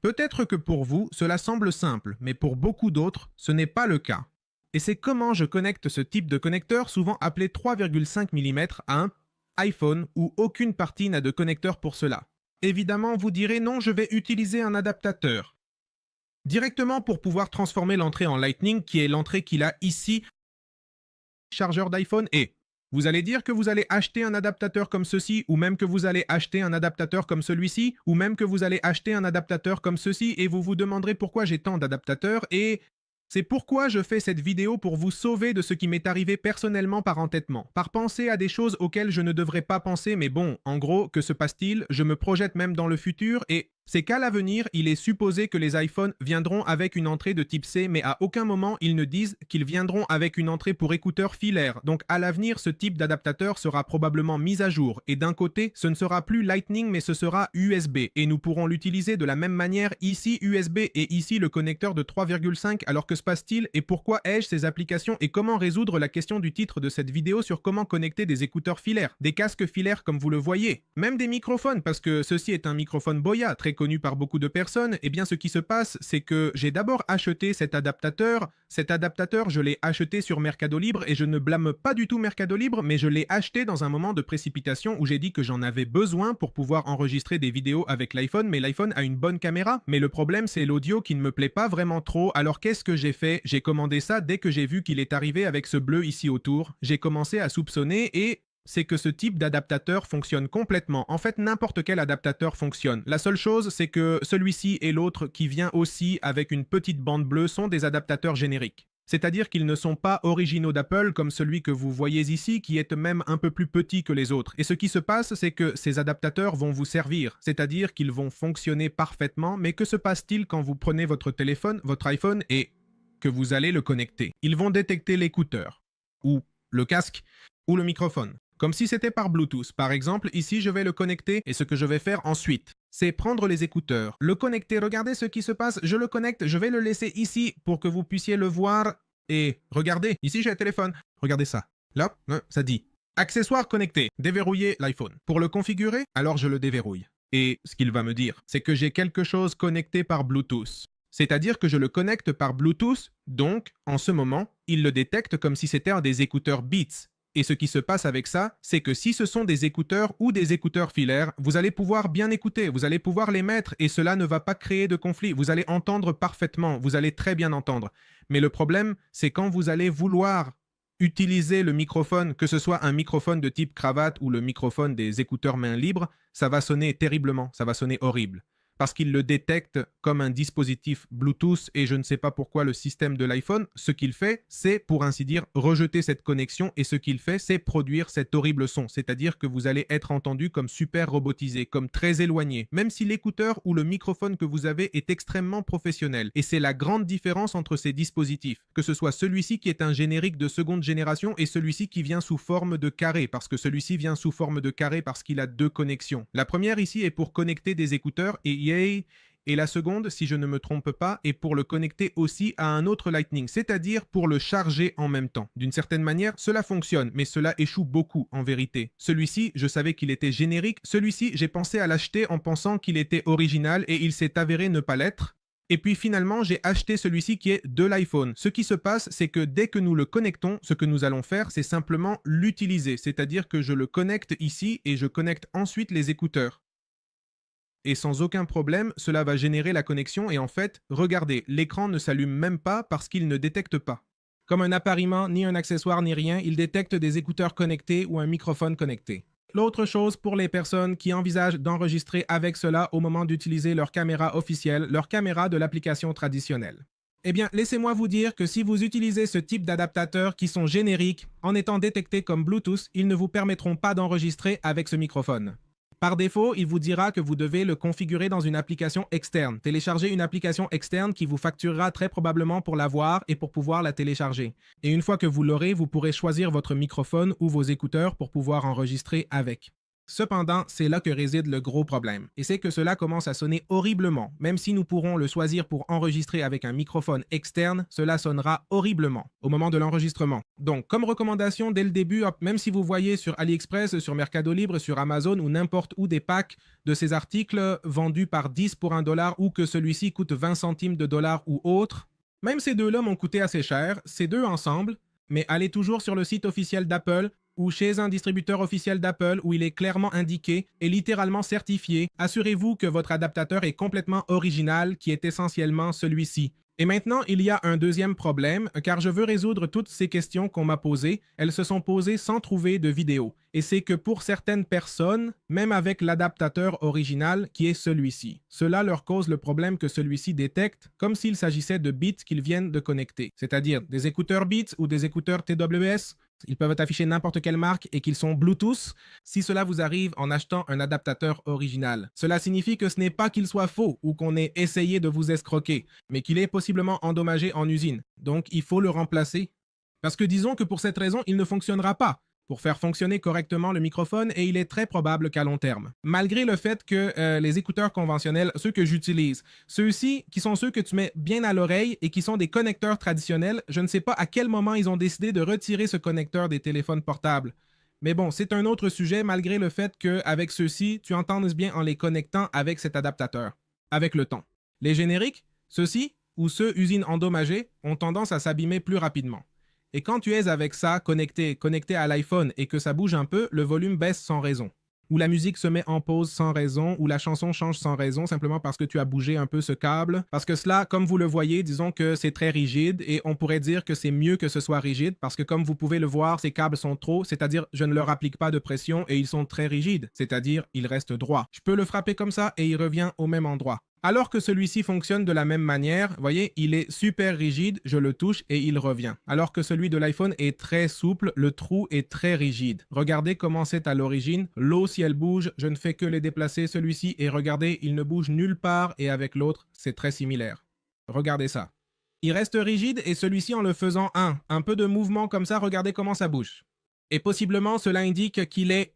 Peut-être que pour vous, cela semble simple, mais pour beaucoup d'autres, ce n'est pas le cas. Et c'est comment je connecte ce type de connecteur, souvent appelé 3,5 mm, à un iPhone où aucune partie n'a de connecteur pour cela. Évidemment, vous direz non, je vais utiliser un adaptateur. Directement pour pouvoir transformer l'entrée en Lightning, qui est l'entrée qu'il a ici, chargeur d'iPhone, et vous allez dire que vous allez acheter un adaptateur comme ceci, ou même que vous allez acheter un adaptateur comme celui-ci, ou même que vous allez acheter un adaptateur comme ceci, et vous vous demanderez pourquoi j'ai tant d'adaptateurs, et c'est pourquoi je fais cette vidéo, pour vous sauver de ce qui m'est arrivé personnellement par entêtement, par penser à des choses auxquelles je ne devrais pas penser, mais bon, en gros, que se passe-t-il? Je me projette même dans le futur, et c'est qu'à l'avenir, il est supposé que les iPhones viendront avec une entrée de type C, mais à aucun moment ils ne disent qu'ils viendront avec une entrée pour écouteurs filaires. Donc à l'avenir, ce type d'adaptateur sera probablement mis à jour. Et d'un côté, ce ne sera plus Lightning, mais ce sera USB. Et nous pourrons l'utiliser de la même manière, ici USB et ici le connecteur de 3,5. Alors que se passe-t-il et pourquoi ai-je ces applications et comment résoudre la question du titre de cette vidéo sur comment connecter des écouteurs filaires, des casques filaires comme vous le voyez, même des microphones, parce que ceci est un microphone Boya, très connu par beaucoup de personnes. Eh bien ce qui se passe, c'est que j'ai d'abord acheté cet adaptateur. Cet adaptateur, je l'ai acheté sur Mercado Libre et je ne blâme pas du tout Mercado Libre, mais je l'ai acheté dans un moment de précipitation où j'ai dit que j'en avais besoin pour pouvoir enregistrer des vidéos avec l'iPhone, mais l'iPhone a une bonne caméra. Mais le problème, c'est l'audio qui ne me plaît pas vraiment trop. Alors qu'est-ce que j'ai fait? J'ai commandé ça dès que j'ai vu qu'il est arrivé avec ce bleu ici autour. J'ai commencé à soupçonner et c'est que ce type d'adaptateur fonctionne complètement. En fait, n'importe quel adaptateur fonctionne. La seule chose, c'est que celui-ci et l'autre qui vient aussi avec une petite bande bleue sont des adaptateurs génériques. C'est-à-dire qu'ils ne sont pas originaux d'Apple comme celui que vous voyez ici qui est même un peu plus petit que les autres. Et ce qui se passe, c'est que ces adaptateurs vont vous servir, c'est-à-dire qu'ils vont fonctionner parfaitement, mais que se passe-t-il quand vous prenez votre téléphone, votre iPhone, et que vous allez le connecter? Ils vont détecter l'écouteur, ou le casque, ou le microphone. Comme si c'était par Bluetooth. Par exemple, ici, je vais le connecter et ce que je vais faire ensuite, c'est prendre les écouteurs, le connecter. Regardez ce qui se passe. Je le connecte, je vais le laisser ici pour que vous puissiez le voir. Et regardez, ici j'ai un téléphone. Regardez ça. Là, ça dit accessoire connecté. Déverrouiller l'iPhone. Pour le configurer, alors je le déverrouille. Et ce qu'il va me dire, c'est que j'ai quelque chose connecté par Bluetooth. C'est-à-dire que je le connecte par Bluetooth, donc, en ce moment, il le détecte comme si c'était un des écouteurs Beats. Et ce qui se passe avec ça, c'est que si ce sont des écouteurs ou des écouteurs filaires, vous allez pouvoir bien écouter, vous allez pouvoir les mettre et cela ne va pas créer de conflit. Vous allez entendre parfaitement, vous allez très bien entendre. Mais le problème, c'est quand vous allez vouloir utiliser le microphone, que ce soit un microphone de type cravate ou le microphone des écouteurs main libre, ça va sonner terriblement, ça va sonner horrible. Parce qu'il le détecte comme un dispositif Bluetooth et je ne sais pas pourquoi le système de l'iPhone, ce qu'il fait, c'est pour ainsi dire rejeter cette connexion et ce qu'il fait, c'est produire cet horrible son. C'est-à-dire que vous allez être entendu comme super robotisé, comme très éloigné, même si l'écouteur ou le microphone que vous avez est extrêmement professionnel. Et c'est la grande différence entre ces dispositifs, que ce soit celui-ci qui est un générique de seconde génération et celui-ci qui vient sous forme de carré, parce que celui-ci vient sous forme de carré parce qu'il a deux connexions. La première ici est pour connecter des écouteurs et la seconde, si je ne me trompe pas, est pour le connecter aussi à un autre Lightning, c'est-à-dire pour le charger en même temps. D'une certaine manière, cela fonctionne, mais cela échoue beaucoup en vérité. Celui-ci, je savais qu'il était générique. Celui-ci, j'ai pensé à l'acheter en pensant qu'il était original et il s'est avéré ne pas l'être. Et puis finalement, j'ai acheté celui-ci qui est de l'iPhone. Ce qui se passe, c'est que dès que nous le connectons, ce que nous allons faire, c'est simplement l'utiliser. C'est-à-dire que je le connecte ici et je connecte ensuite les écouteurs. Et sans aucun problème, cela va générer la connexion et en fait, regardez, l'écran ne s'allume même pas parce qu'il ne détecte pas. Comme un appariement, ni un accessoire, ni rien, il détecte des écouteurs connectés ou un microphone connecté. L'autre chose pour les personnes qui envisagent d'enregistrer avec cela au moment d'utiliser leur caméra officielle, leur caméra de l'application traditionnelle. Eh bien, laissez-moi vous dire que si vous utilisez ce type d'adaptateurs qui sont génériques, en étant détectés comme Bluetooth, ils ne vous permettront pas d'enregistrer avec ce microphone. Par défaut, il vous dira que vous devez le configurer dans une application externe. Téléchargez une application externe qui vous facturera très probablement pour l'avoir et pour pouvoir la télécharger. Et une fois que vous l'aurez, vous pourrez choisir votre microphone ou vos écouteurs pour pouvoir enregistrer avec. Cependant, c'est là que réside le gros problème, et c'est que cela commence à sonner horriblement. Même si nous pourrons le choisir pour enregistrer avec un microphone externe, cela sonnera horriblement au moment de l'enregistrement. Donc, comme recommandation dès le début, même si vous voyez sur AliExpress, sur Mercado Libre, sur Amazon ou n'importe où des packs de ces articles vendus par 10 pour $1 ou que celui-ci coûte 20 centimes de dollar ou autre, même ces deux-là m'ont coûté assez cher, ces deux ensemble, mais allez toujours sur le site officiel d'Apple ou chez un distributeur officiel d'Apple où il est clairement indiqué et littéralement certifié. Assurez-vous que votre adaptateur est complètement original, qui est essentiellement celui-ci. Et maintenant, il y a un deuxième problème, car je veux résoudre toutes ces questions qu'on m'a posées. Elles se sont posées sans trouver de vidéo. Et c'est que pour certaines personnes, même avec l'adaptateur original qui est celui-ci, cela leur cause le problème que celui-ci détecte comme s'il s'agissait de bits qu'ils viennent de connecter, c'est-à-dire des écouteurs Beats ou des écouteurs TWS. Ils peuvent afficher n'importe quelle marque et qu'ils sont Bluetooth si cela vous arrive en achetant un adaptateur original. Cela signifie que ce n'est pas qu'il soit faux ou qu'on ait essayé de vous escroquer, mais qu'il est possiblement endommagé en usine. Donc il faut le remplacer. Parce que disons que pour cette raison, il ne fonctionnera pas pour faire fonctionner correctement le microphone et il est très probable qu'à long terme. Malgré le fait que les écouteurs conventionnels, ceux que j'utilise, ceux-ci qui sont ceux que tu mets bien à l'oreille et qui sont des connecteurs traditionnels, je ne sais pas à quel moment ils ont décidé de retirer ce connecteur des téléphones portables. Mais bon, c'est un autre sujet malgré le fait qu'avec ceux-ci, tu entendes bien en les connectant avec cet adaptateur, avec le temps. Les génériques, ceux-ci, ou ceux usines endommagés, ont tendance à s'abîmer plus rapidement. Et quand tu es avec ça connecté à l'iPhone et que ça bouge un peu, le volume baisse sans raison. Ou la musique se met en pause sans raison, ou la chanson change sans raison, simplement parce que tu as bougé un peu ce câble. Parce que cela, comme vous le voyez, disons que c'est très rigide, et on pourrait dire que c'est mieux que ce soit rigide, parce que comme vous pouvez le voir, ces câbles sont trop, c'est-à-dire je ne leur applique pas de pression, et ils sont très rigides, c'est-à-dire ils restent droits. Je peux le frapper comme ça, et il revient au même endroit. Alors que celui-ci fonctionne de la même manière, vous voyez, il est super rigide, je le touche et il revient. Alors que celui de l'iPhone est très souple, le trou est très rigide. Regardez comment c'est à l'origine. L'eau, si elle bouge, je ne fais que les déplacer celui-ci et regardez, il ne bouge nulle part et avec l'autre, c'est très similaire. Regardez ça. Il reste rigide et celui-ci en le faisant un peu de mouvement comme ça, regardez comment ça bouge. Et possiblement, cela indique qu'il est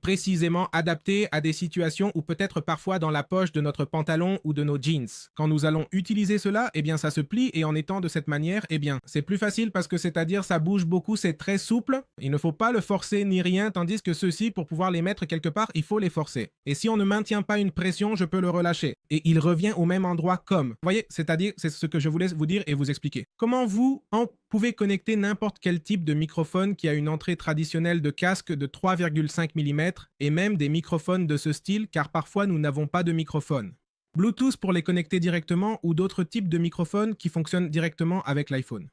précisément adapté à des situations ou peut-être parfois dans la poche de notre pantalon ou de nos jeans. Quand nous allons utiliser cela, ça se plie et en étant de cette manière, c'est plus facile parce que c'est-à-dire ça bouge beaucoup, c'est très souple. Il ne faut pas le forcer ni rien, tandis que ceux-ci, pour pouvoir les mettre quelque part, il faut les forcer. Et si on ne maintient pas une pression, je peux le relâcher. Et il revient au même endroit comme. Vous voyez, c'est-à-dire, c'est ce que je voulais vous dire et vous expliquer. Comment vous pouvez connecter n'importe quel type de microphone qui a une entrée traditionnelle de casque de 3,5 mm et même des microphones de ce style car parfois nous n'avons pas de microphone. Bluetooth pour les connecter directement ou d'autres types de microphones qui fonctionnent directement avec l'iPhone.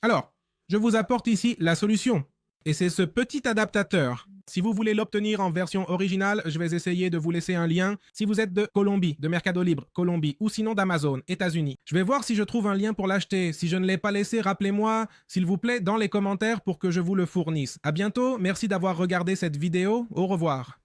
Alors, je vous apporte ici la solution. Et c'est ce petit adaptateur. Si vous voulez l'obtenir en version originale, je vais essayer de vous laisser un lien. Si vous êtes de Colombie, de Mercado Libre, Colombie, ou sinon d'Amazon, États-Unis, je vais voir si je trouve un lien pour l'acheter. Si je ne l'ai pas laissé, rappelez-moi, s'il vous plaît, dans les commentaires pour que je vous le fournisse. À bientôt, merci d'avoir regardé cette vidéo. Au revoir.